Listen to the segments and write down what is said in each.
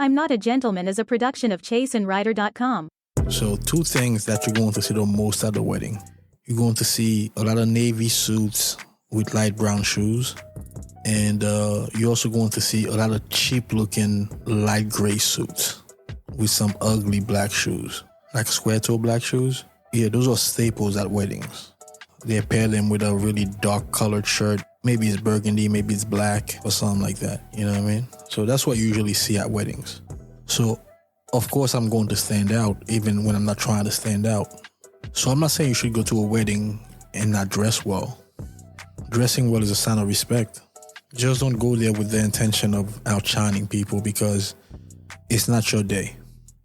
I'm Not a Gentleman is a production of chaseandwriter.com. So 2 things that you're going to see the most at the wedding. You're going to see a lot of navy suits with light brown shoes. And you're also going to see a lot of cheap-looking light gray suits with some ugly black shoes, like square-toe black shoes. Yeah, those are staples at weddings. They pair them with a really dark-colored shirt. Maybe it's burgundy, maybe it's black, or something like that. You know what I mean? So that's what you usually see at weddings. So, of course, I'm going to stand out, even when I'm not trying to stand out. So I'm not saying you should go to a wedding and not dress well. Dressing well is a sign of respect. Just don't go there with the intention of outshining people because it's not your day.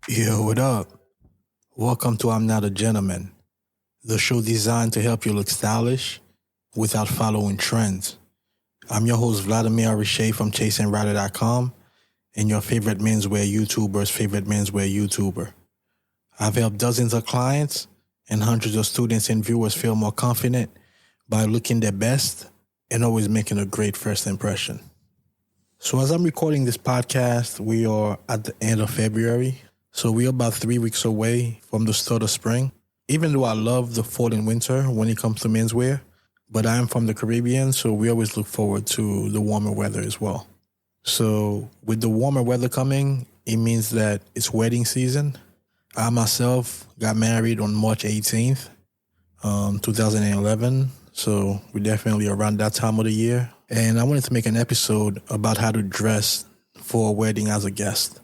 Yo, what up? Welcome to I'm Not a Gentleman, the show designed to help you look stylish without following trends. I'm your host, Vladimir Riché from chaseandwriter.com and your favorite menswear YouTuber's favorite menswear YouTuber. I've helped dozens of clients and hundreds of students and viewers feel more confident by looking their best and always making a great first impression. So as I'm recording this podcast, we are at the end of February. So we're about 3 weeks away from the start of spring. Even though I love the fall and winter when it comes to menswear, but I am from the Caribbean, so we always look forward to the warmer weather as well. So with the warmer weather coming, it means that it's wedding season. I myself got married on March 18th, 2011. So we're definitely around that time of the year. And I wanted to make an episode about how to dress for a wedding as a guest.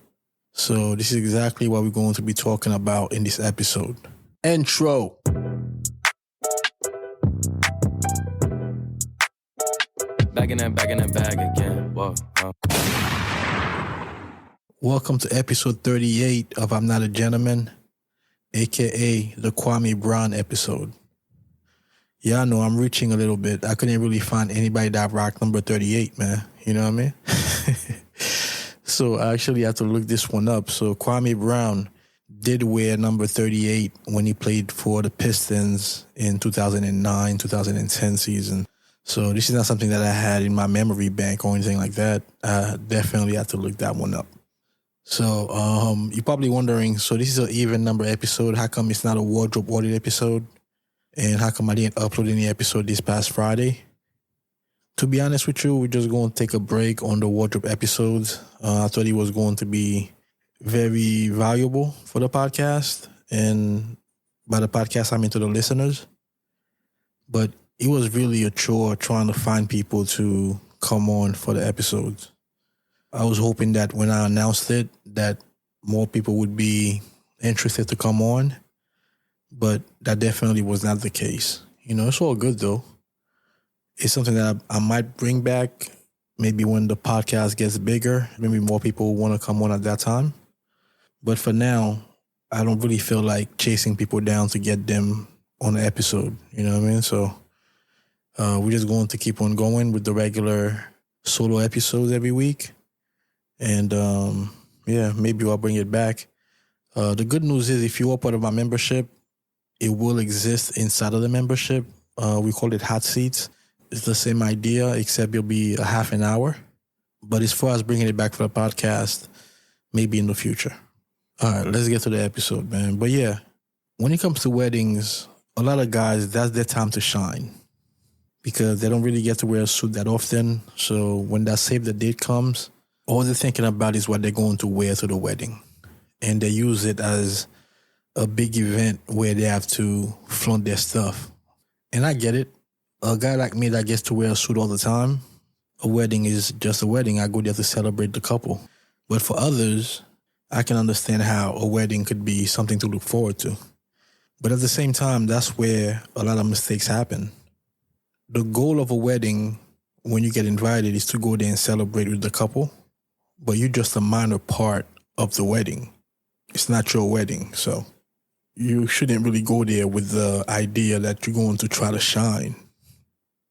So this is exactly what we're going to be talking about in this episode. Intro. Back in that bag again. Whoa. Welcome to episode 38 of I'm Not a Gentleman, aka the Kwame Brown episode. Yeah, I know I'm reaching a little bit. I couldn't really find anybody that rocked number 38, man. You know what I mean? So I actually had to look this one up. So Kwame Brown did wear number 38 when he played for the Pistons in 2009-2010 season. So this is not something that I had in my memory bank or anything like that. I definitely had to look that one up. So you're probably wondering, so this is an even number episode. How come it's not a wardrobe audit episode? And how come I didn't upload any episode this past Friday? To be honest with you, we're just going to take a break on the wardrobe episodes. I thought it was going to be very valuable for the podcast. And by the podcast, I mean to the listeners. But it was really a chore trying to find people to come on for the episodes. I was hoping that when I announced it, that more people would be interested to come on. But that definitely was not the case. You know, it's all good though. It's something that I might bring back maybe when the podcast gets bigger. Maybe more people want to come on at that time. But for now, I don't really feel like chasing people down to get them on the episode. You know what I mean? So we're just going to keep on going with the regular solo episodes every week. And yeah, maybe I'll bring it back. The good news is if you are part of my membership, it will exist inside of the membership. We call it hot seats. It's the same idea, except it'll be a half an hour. But as far as bringing it back for the podcast, maybe in the future. All right, let's get to the episode, man. But yeah, when it comes to weddings, a lot of guys, that's their time to shine because they don't really get to wear a suit that often. So when that save the date comes, all they're thinking about is what they're going to wear to the wedding. And they use it as a big event where they have to flaunt their stuff. And I get it. A guy like me that gets to wear a suit all the time, a wedding is just a wedding. I go there to celebrate the couple. But for others, I can understand how a wedding could be something to look forward to. But at the same time, that's where a lot of mistakes happen. The goal of a wedding, when you get invited, is to go there and celebrate with the couple. But you're just a minor part of the wedding. It's not your wedding, so you shouldn't really go there with the idea that you're going to try to shine.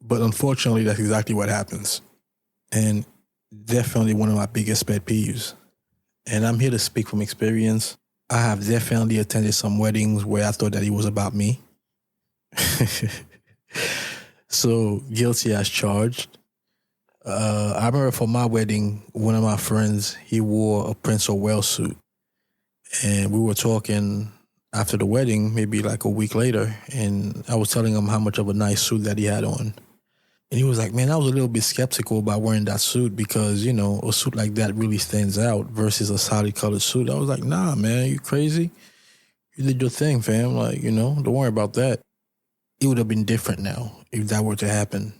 But unfortunately, that's exactly what happens. And definitely one of my biggest pet peeves. And I'm here to speak from experience. I have definitely attended some weddings where I thought that it was about me. So guilty as charged. I remember for my wedding, one of my friends, he wore a Prince of Wales suit. And we were talking after the wedding, maybe like a week later, and I was telling him how much of a nice suit that he had on. And he was like, man, I was a little bit skeptical about wearing that suit because, a suit like that really stands out versus a solid colored suit. I was like, nah, man, you crazy? You did your thing, fam. Like, don't worry about that. It would have been different now if that were to happen.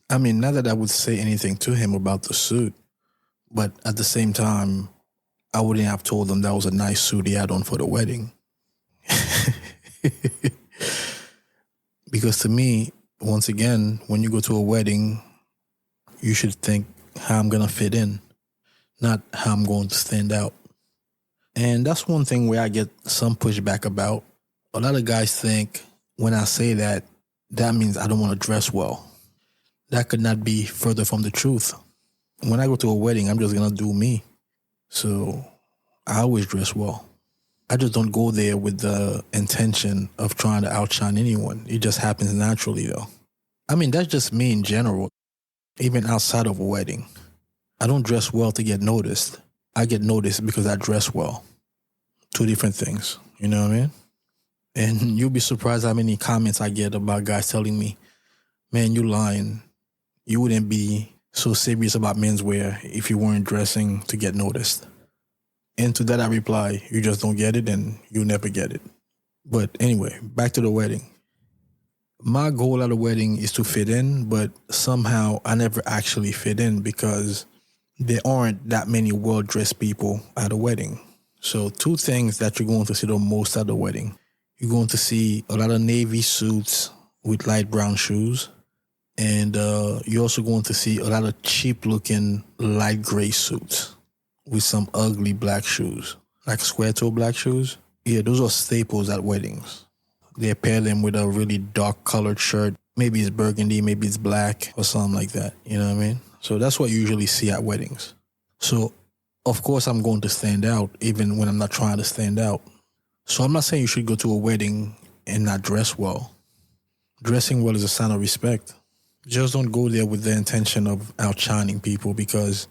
I mean, not that I would say anything to him about the suit, but at the same time, I wouldn't have told him that was a nice suit he had on for the wedding. Because to me, once again, when you go to a wedding, you should think how I'm going to fit in, not how I'm going to stand out. And that's one thing where I get some pushback about. A lot of guys think when I say that, that means I don't want to dress well. That could not be further from the truth. When I go to a wedding, I'm just going to do me. So I always dress well. I just don't go there with the intention of trying to outshine anyone. It just happens naturally, though. I mean, that's just me in general, even outside of a wedding. I don't dress well to get noticed. I get noticed because I dress well. Two different things, you know what I mean? And you'll be surprised how many comments I get about guys telling me, man, you lying. You wouldn't be so serious about menswear if you weren't dressing to get noticed. And to that I reply, you just don't get it and you'll never get it. But anyway, back to the wedding. My goal at a wedding is to fit in, but somehow I never actually fit in because there aren't that many well-dressed people at a wedding. So two things that you're going to see the most at the wedding. You're going to see a lot of navy suits with light brown shoes. And you're also going to see a lot of cheap-looking light gray suits with some ugly black shoes, like square-toe black shoes. Yeah, those are staples at weddings. They pair them with a really dark-colored shirt. Maybe it's burgundy, maybe it's black, or something like that. You know what I mean? So that's what you usually see at weddings. So, of course, I'm going to stand out, even when I'm not trying to stand out. So I'm not saying you should go to a wedding and not dress well. Dressing well is a sign of respect. Just don't go there with the intention of outshining people because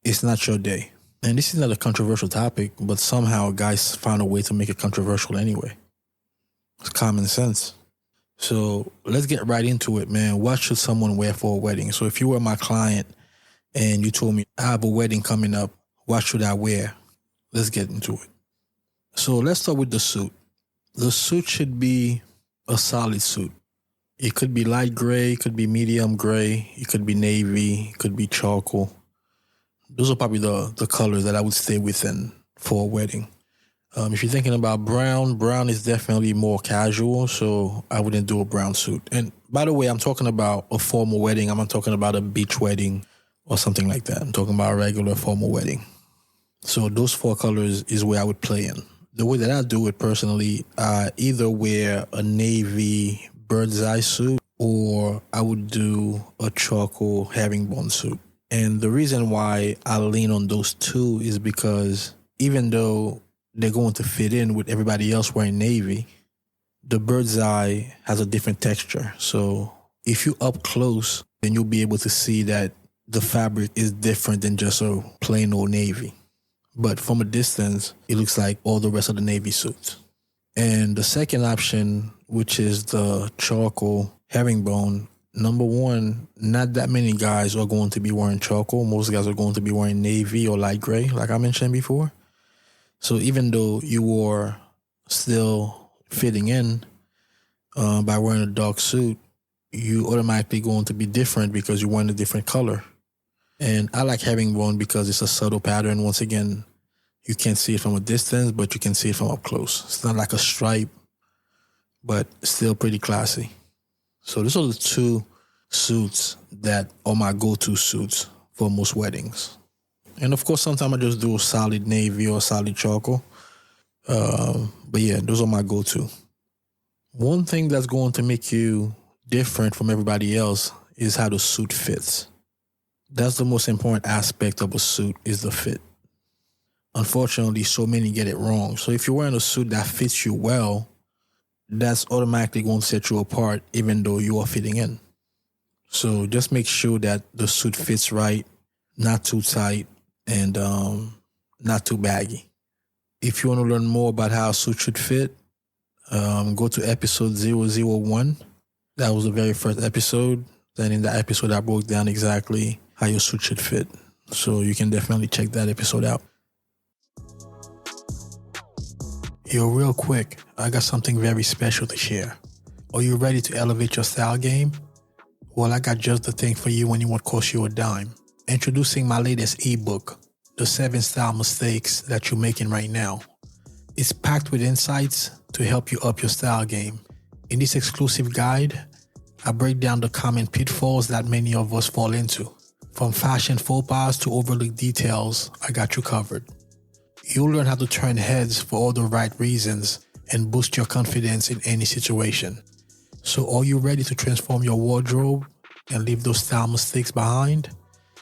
it's not your day. And this is not a controversial topic, but somehow guys found a way to make it controversial anyway. It's common sense. So let's get right into it, man. What should someone wear for a wedding? So if you were my client and you told me, I have a wedding coming up, what should I wear? Let's get into it. So let's start with the suit. The suit should be a solid suit. It could be light gray, it could be medium gray, it could be navy, it could be charcoal. Those are probably the colors that I would stay within for a wedding. If you're thinking about brown is definitely more casual, so I wouldn't do a brown suit. And by the way, I'm talking about a formal wedding. I'm not talking about a beach wedding or something like that. I'm talking about a regular formal wedding. So those four colors is where I would play in. The way that I do it personally, I either wear a navy bird's eye suit or I would do a charcoal herringbone suit. And the reason why I lean on those two is because even though they're going to fit in with everybody else wearing navy, the bird's eye has a different texture. So if you're up close, then you'll be able to see that the fabric is different than just a plain old navy. But from a distance, it looks like all the rest of the navy suits. And the second option, which is the charcoal herringbone, number one, not that many guys are going to be wearing charcoal. Most guys are going to be wearing navy or light gray, like I mentioned before. So even though you are still fitting in by wearing a dark suit, you automatically going to be different because you're wearing a different color. And I like herringbone because it's a subtle pattern. Once again, you can't see it from a distance, but you can see it from up close. It's not like a stripe, but still pretty classy. So those are the two suits that are my go-to suits for most weddings. And of course, sometimes I just do a solid navy or solid charcoal. But yeah, those are my go-to. One thing that's going to make you different from everybody else is how the suit fits. That's the most important aspect of a suit is the fit. Unfortunately, so many get it wrong. So if you're wearing a suit that fits you well, that's automatically going to set you apart even though you are fitting in. So just make sure that the suit fits right, not too tight, and not too baggy. If you want to learn more about how a suit should fit, go to episode 001. That was the very first episode. Then in that episode, I broke down exactly how your suit should fit. So you can definitely check that episode out. Yo, real quick, I got something very special to share. Are you ready to elevate your style game? Well, I got just the thing for you when it won't cost you a dime. Introducing my latest ebook, The 7 Style Mistakes That You're Making Right Now. It's packed with insights to help you up your style game. In this exclusive guide, I break down the common pitfalls that many of us fall into. From fashion faux pas to overlooked details, I got you covered. You'll learn how to turn heads for all the right reasons and boost your confidence in any situation. So are you ready to transform your wardrobe and leave those style mistakes behind?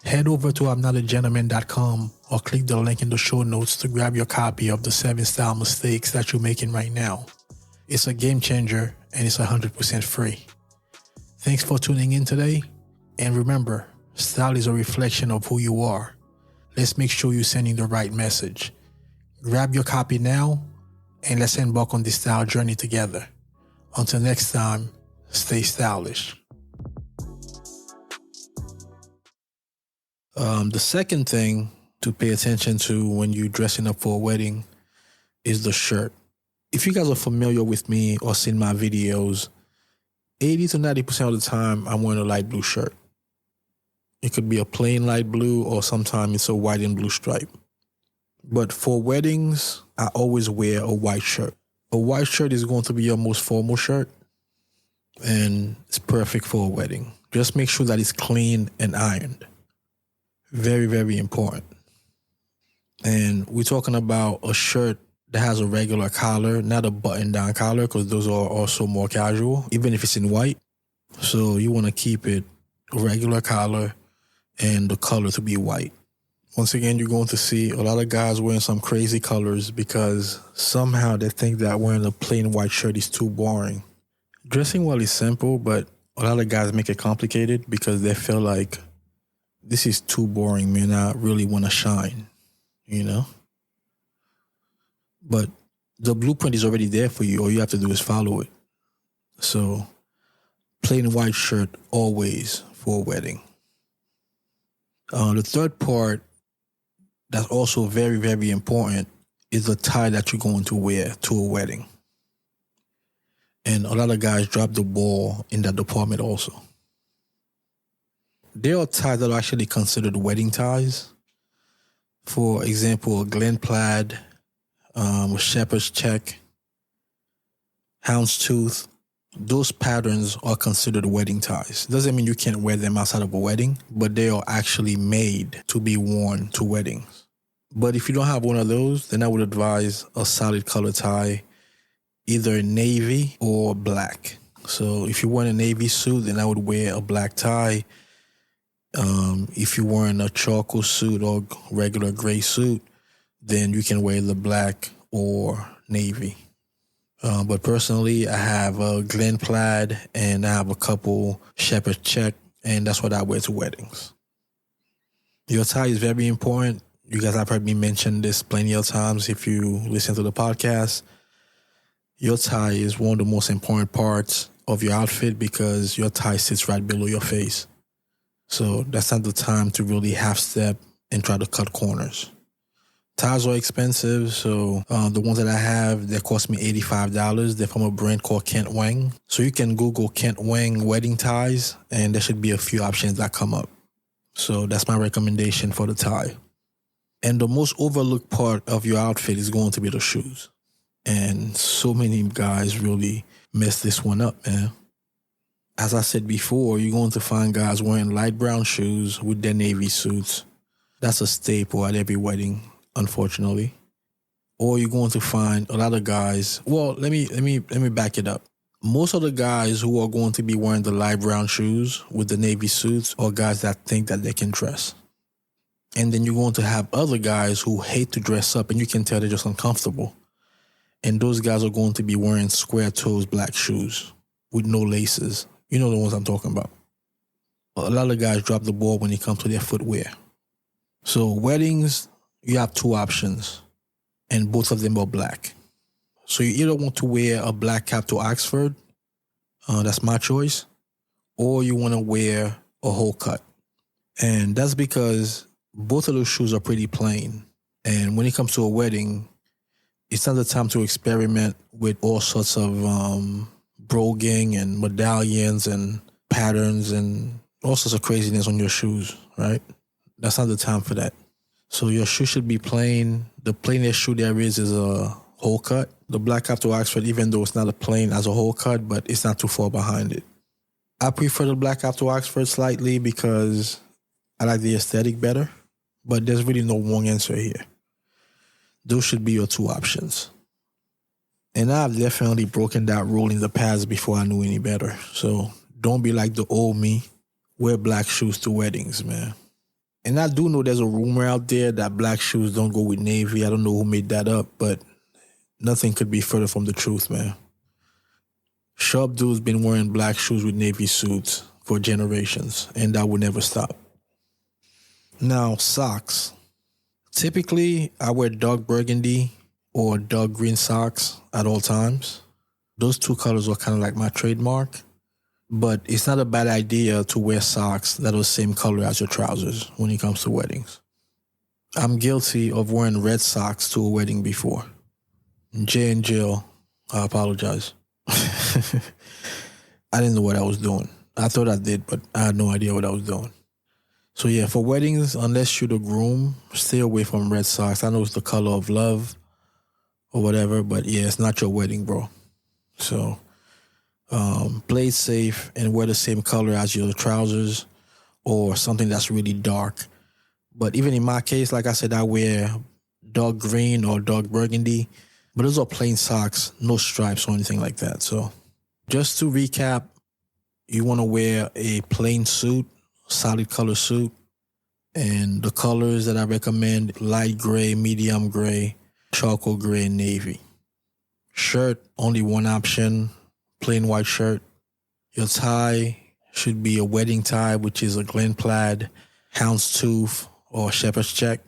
Head over to I'mNotAGentleman.com or click the link in the show notes to grab your copy of the 7 Style Mistakes That You're Making Right Now. It's a game changer and it's 100% free. Thanks for tuning in today. And remember, style is a reflection of who you are. Let's make sure you're sending the right message. Grab your copy now and let's embark on this style journey together. Until next time, stay stylish. The second thing to pay attention to when you're dressing up for a wedding is the shirt. If you guys are familiar with me or seen my videos, 80 to 90% of the time I'm wearing a light blue shirt. It could be a plain light blue or sometimes it's a white and blue stripe. But for weddings, I always wear a white shirt. A white shirt is going to be your most formal shirt and it's perfect for a wedding. Just make sure that it's clean and ironed. Very, very important. And we're talking about a shirt that has a regular collar, not a button-down collar, because those are also more casual, even if it's in white. So you want to keep it a regular collar and the color to be white. Once again, you're going to see a lot of guys wearing some crazy colors because somehow they think that wearing a plain white shirt is too boring. Dressing well is simple, but a lot of guys make it complicated because they feel like this is too boring, man. I really want to shine, you know? But the blueprint is already there for you. All you have to do is follow it. So, plain white shirt always for a wedding. The third part that's also very, very important is the tie that you're going to wear to a wedding. And a lot of guys drop the ball in that department also. There are ties that are actually considered wedding ties. For example, a Glen plaid, a shepherd's check, houndstooth. Those patterns are considered wedding ties. Doesn't mean you can't wear them outside of a wedding, but they are actually made to be worn to weddings. But if you don't have one of those, then I would advise a solid color tie, either navy or black. So if you're wearing a navy suit, then I would wear a black tie. If you're wearing a charcoal suit or regular gray suit, then you can wear the black or navy. But personally, I have a Glen plaid and I have a couple shepherd check, and that's what I wear to weddings. Your tie is very important. You guys have heard me mention this plenty of times if you listen to the podcast. Your tie is one of the most important parts of your outfit because your tie sits right below your face. So that's not the time to really half-step and try to cut corners. Ties are expensive, so the ones that I have, they cost me $85. They're from a brand called Kent Wang. So you can Google Kent Wang wedding ties, and there should be a few options that come up. So that's my recommendation for the tie. And the most overlooked part of your outfit is going to be the shoes. And so many guys really mess this one up, man. As I said before, you're going to find guys wearing light brown shoes with their navy suits. That's a staple at every wedding, unfortunately. Or you're going to find a lot of guys. Well, let me back it up. Most of the guys who are going to be wearing the light brown shoes with the navy suits are guys that think that they can dress. And then you're going to have other guys who hate to dress up, and you can tell they're just uncomfortable. And those guys are going to be wearing square toes black shoes with no laces. You know the ones I'm talking about. a lot of guys drop the ball when it comes to their footwear. So weddings, you have two options, and both of them are black. So you either want to wear a black cap to Oxford, that's my choice, or you want to wear a whole cut. And that's because both of those shoes are pretty plain. And when it comes to a wedding, it's not the time to experiment with all sorts of broguing and medallions and patterns and all sorts of craziness on your shoes, right? That's not the time for that. So your shoe should be plain. The plainest shoe there is a whole cut. The black cap to Oxford, even though it's not a plain as a whole cut, but it's not too far behind it. I prefer the black cap to Oxford slightly because I like the aesthetic better, but there's really no wrong answer here. Those should be your two options. And I've definitely broken that rule in the past before I knew any better. So don't be like the old me. Wear black shoes to weddings, man. And I do know there's a rumor out there that black shoes don't go with navy. I don't know who made that up, but nothing could be further from the truth, man. Sharp dudes been wearing black shoes with navy suits for generations, and that will never stop. Now, socks. Typically, I wear dark burgundy or dark green socks at all times. Those two colors are kind of like my trademark. But it's not a bad idea to wear socks that are the same color as your trousers when it comes to weddings. I'm guilty of wearing red socks to a wedding before. Jay and Jill, I apologize. I didn't know what I was doing. I thought I did, but I had no idea what I was doing. So yeah, for weddings, unless you're the groom, stay away from red socks. I know it's the color of love or whatever, but yeah, it's not your wedding, bro. So play it safe and wear the same color as your trousers or something that's really dark. But even in my case, like I said, I wear dark green or dark burgundy, but those are plain socks, no stripes or anything like that. So just to recap, you want to wear a plain suit, solid color suit, and the colors that I recommend: light gray, medium gray, charcoal gray, and navy. Shirt, only one option, plain white shirt. Your tie should be a wedding tie, which is a Glen plaid, houndstooth, or shepherd's check.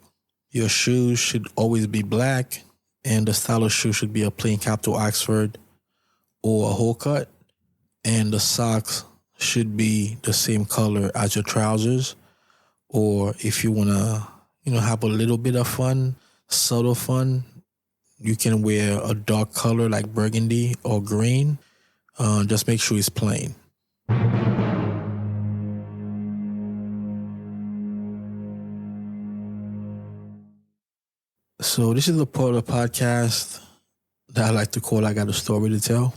Your shoes should always be black, and the style of shoe should be a plain cap to Oxford or a whole cut. And the socks should be the same color as your trousers. Or if you want to, have a little bit of fun, subtle fun, you can wear a dark color like burgundy or green. Just make sure it's plain. So this is the part of the podcast that I like to call I Got a Story to Tell.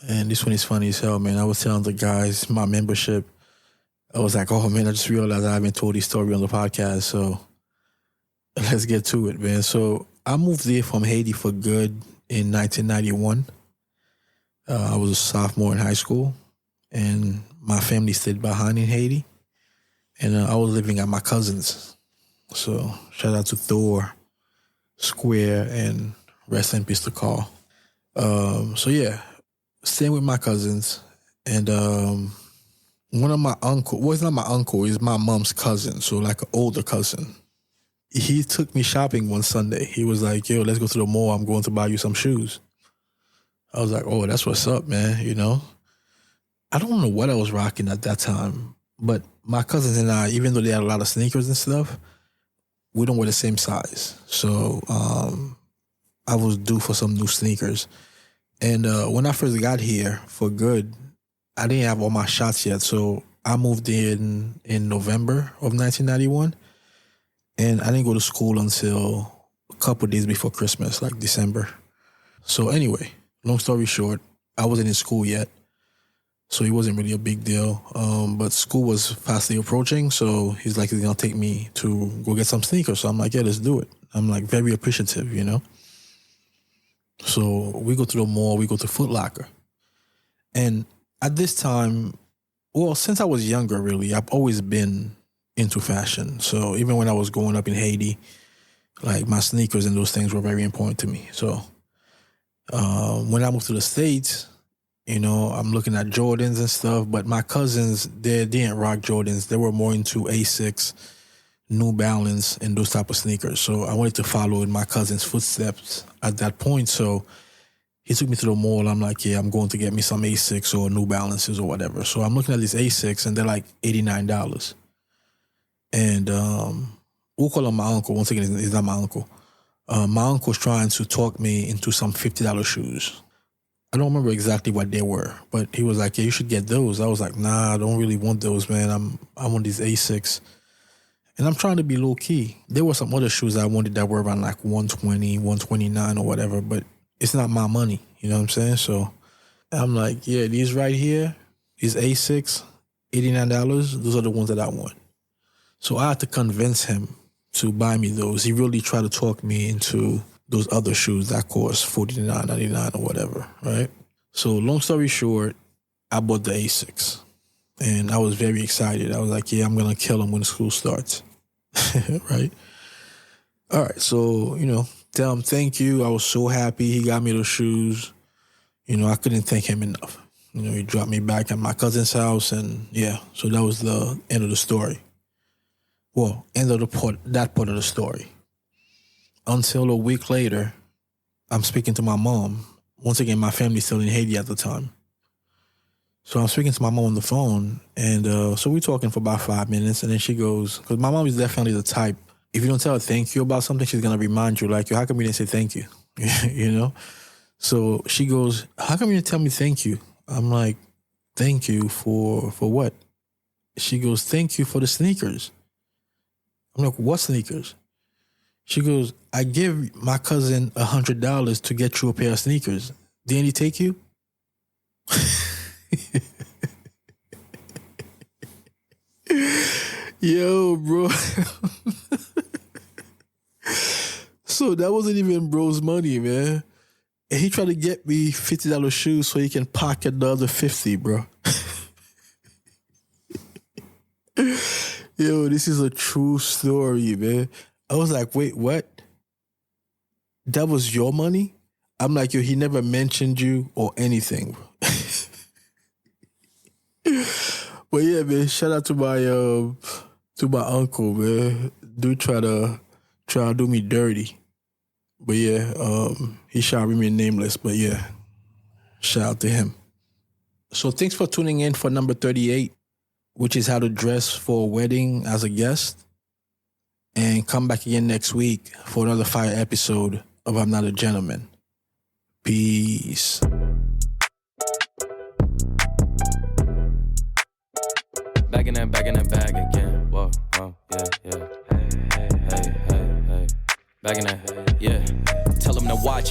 And this one is funny as hell, man. I was telling the guys, my membership, I was like, oh, man, I just realized I haven't told this story on the podcast. So let's get to it, man. So I moved there from Haiti for good in 1991. I was a sophomore in high school, and my family stayed behind in Haiti. And I was living at my cousin's. So shout out to Thor, Square, and rest in peace to Carl. So yeah, staying with my cousins, and one of my uncle, well, it's not my uncle, it's my mom's cousin, so like an older cousin. He took me shopping one Sunday. He was like, yo, let's go to the mall. I'm going to buy you some shoes. I was like, oh, that's what's up, man, I don't know what I was rocking at that time, but my cousins and I, even though they had a lot of sneakers and stuff, we don't wear the same size. So I was due for some new sneakers. And when I first got here for good, I didn't have all my shots yet. So I moved in November of 1991. And I didn't go to school until a couple of days before Christmas, like December. So anyway, long story short, I wasn't in school yet. So it wasn't really a big deal. But school was fastly approaching. So he's like, he's going to take me to go get some sneakers. So I'm like, yeah, let's do it. I'm like very appreciative, So we go to the mall, we go to Foot Locker. And at this time, well, since I was younger, really, I've always been into fashion. So even when I was growing up in Haiti, like my sneakers and those things were very important to me. So when I moved to the States, You know, I'm looking at Jordans and stuff, but my cousins, they didn't rock Jordans. They were more into Asics, New Balance, and those type of sneakers. So I wanted to follow in my cousin's footsteps at that point. So he took me to the mall. I'm like, yeah, I'm going to get me some Asics or New Balances or whatever. So I'm looking at these Asics, and they're like $89. And we'll call him my uncle. Once again, he's not my uncle. My uncle's trying to talk me into some $50 shoes. I don't remember exactly what they were, but he was like, yeah, you should get those. I was like, nah, I don't really want those, man. I want these Asics. And I'm trying to be low key. There were some other shoes I wanted that were around like 120, 129 or whatever, but it's not my money. You know what I'm saying? So I'm like, yeah, these right here, these Asics, $89, those are the ones that I want. So I had to convince him to buy me those. He really tried to talk me into those other shoes that cost $49.99 or whatever, right? So long story short, I bought the Asics. And I was very excited. I was like, yeah, I'm going to kill him when school starts, right? All right, so, you know, tell him thank you. I was so happy he got me those shoes. You know, I couldn't thank him enough. You know, he dropped me back at my cousin's house, and yeah, so that was the end of the story. Well, end of that part of the story. Until a week later, I'm speaking to my mom. Once again, my family's still in Haiti at the time. So I'm speaking to my mom on the phone, and so we're talking for about 5 minutes, and then she goes, because my mom is definitely the type, if you don't tell her thank you about something, she's going to remind you, like, yo, how come you didn't say thank you? You know? So she goes, how come you didn't tell me thank you? I'm like, thank you for what? She goes, thank you for the sneakers. I'm like, what sneakers? She goes, I give my cousin $100 to get you a pair of sneakers. Didn't he take you? Yo, bro. So that wasn't even bro's money, man. And he tried to get me $50 shoes so he can pocket the other 50, bro. Yo, this is a true story, man. I was like, wait, what? That was your money? I'm like, yo, he never mentioned you or anything, bro. But yeah, man, shout out to my uncle, man. Dude try to do me dirty. But yeah, he shall remain nameless, but yeah, shout out to him. So thanks for tuning in for number 38, which is how to dress for a wedding as a guest. And come back again next week for another fire episode of I'm Not a Gentleman. Peace. Back in that bag again. Whoa, yeah. Hey. Back in that, yeah. Tell them to watch it.